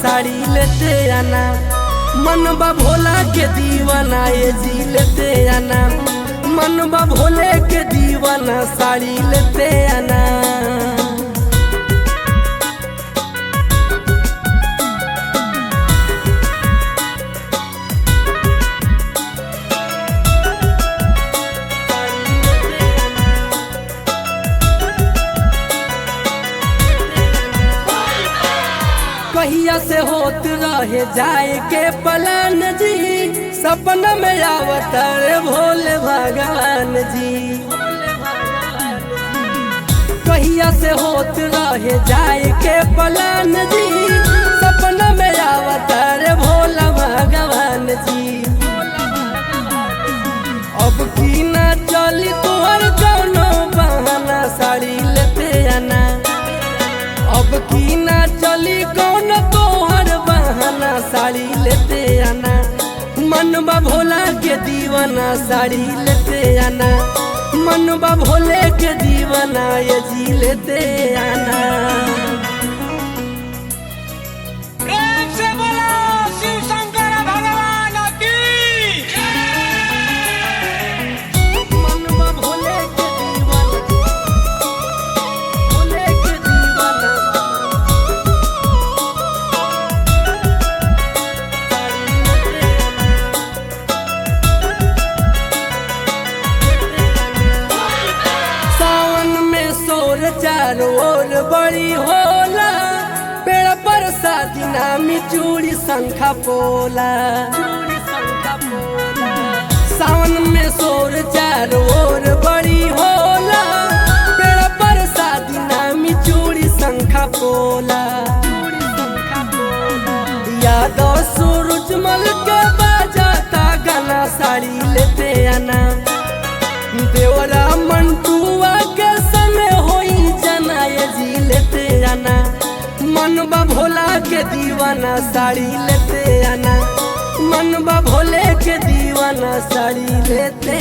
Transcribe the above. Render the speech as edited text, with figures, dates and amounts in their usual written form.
साड़ी लेते आना। मनबा भोला के दीवाना ये जी लेते आना। मनबा भोले के दीवाना साड़ी लेते आना। कहिया से होत रहे जाए के प्लान जी, सपना में आवतर भोले भगवान जी। कहिया से होत रहे जाए के प्लान जी, सपना में आवतर भोला भगवान जी। अब की ना चली तोहर कौनो बहाना साड़ी लेते आना। अब की ना चली कौन तोहर बहाना साड़ी लेते आना। मनबा भोला के दीवाना साड़ी लेते आना। मनबा भोले के दीवाना ये जी लेते आना। चारों ओर बड़ी होला, पेड़ पर शादी नामी चूड़ी शंखा पोला। सावन में शोर चारों ओर बड़ी होला, पेड़ पर शादी नामी चूड़ी शंखा पोला। यादव सूरजमल के बाजाता गाना साड़ी लेते आना। देवरा मंटुआ के समय होई जाना ये जी लेते आना। मनबा भोला के दीवाना साड़ी लेते आना। मनबा भोले के दीवाना साड़ी लेते